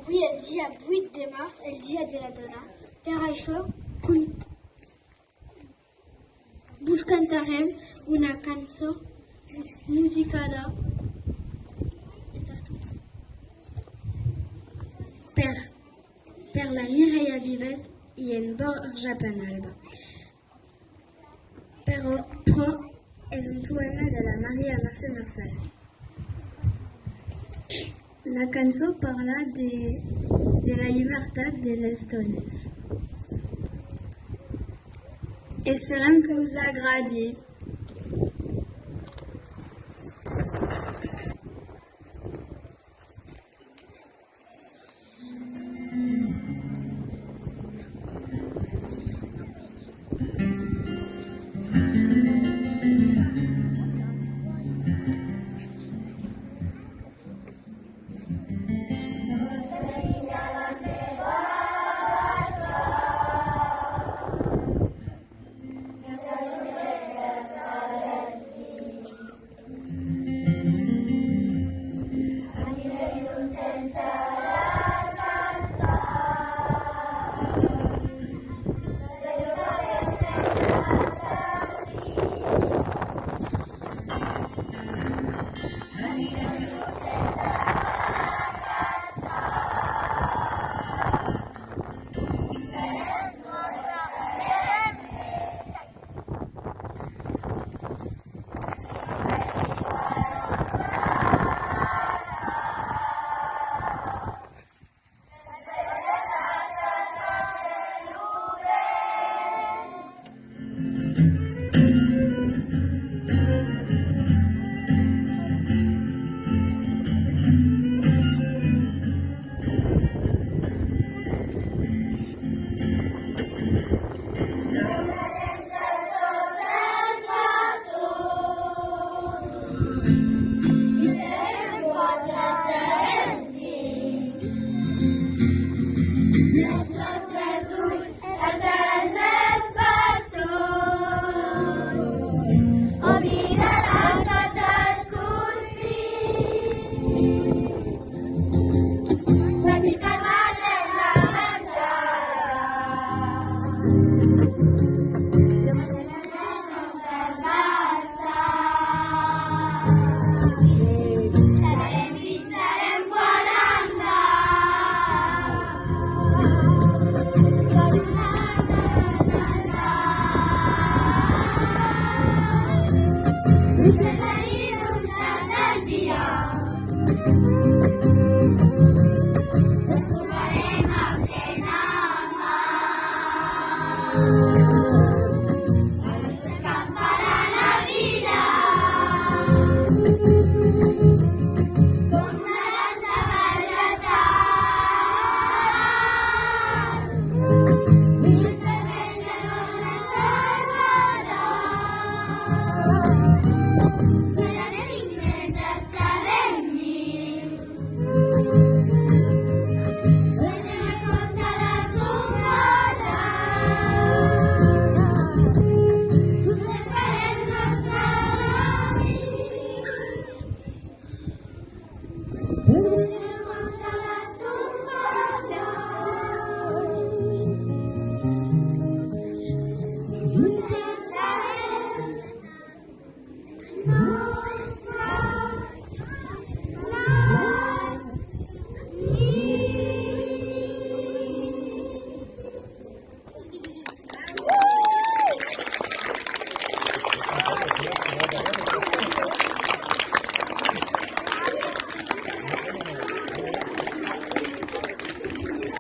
Oui, elle dit a 8 de març, el dia de la dona. Per això, vos cantarem una cançó musicada per la Mireia Vives i en Borja Penalba. Però és un poema de la Maria Mercè Marçal. La cançó parla de la llibertat de les dones. Esperem que us agradi.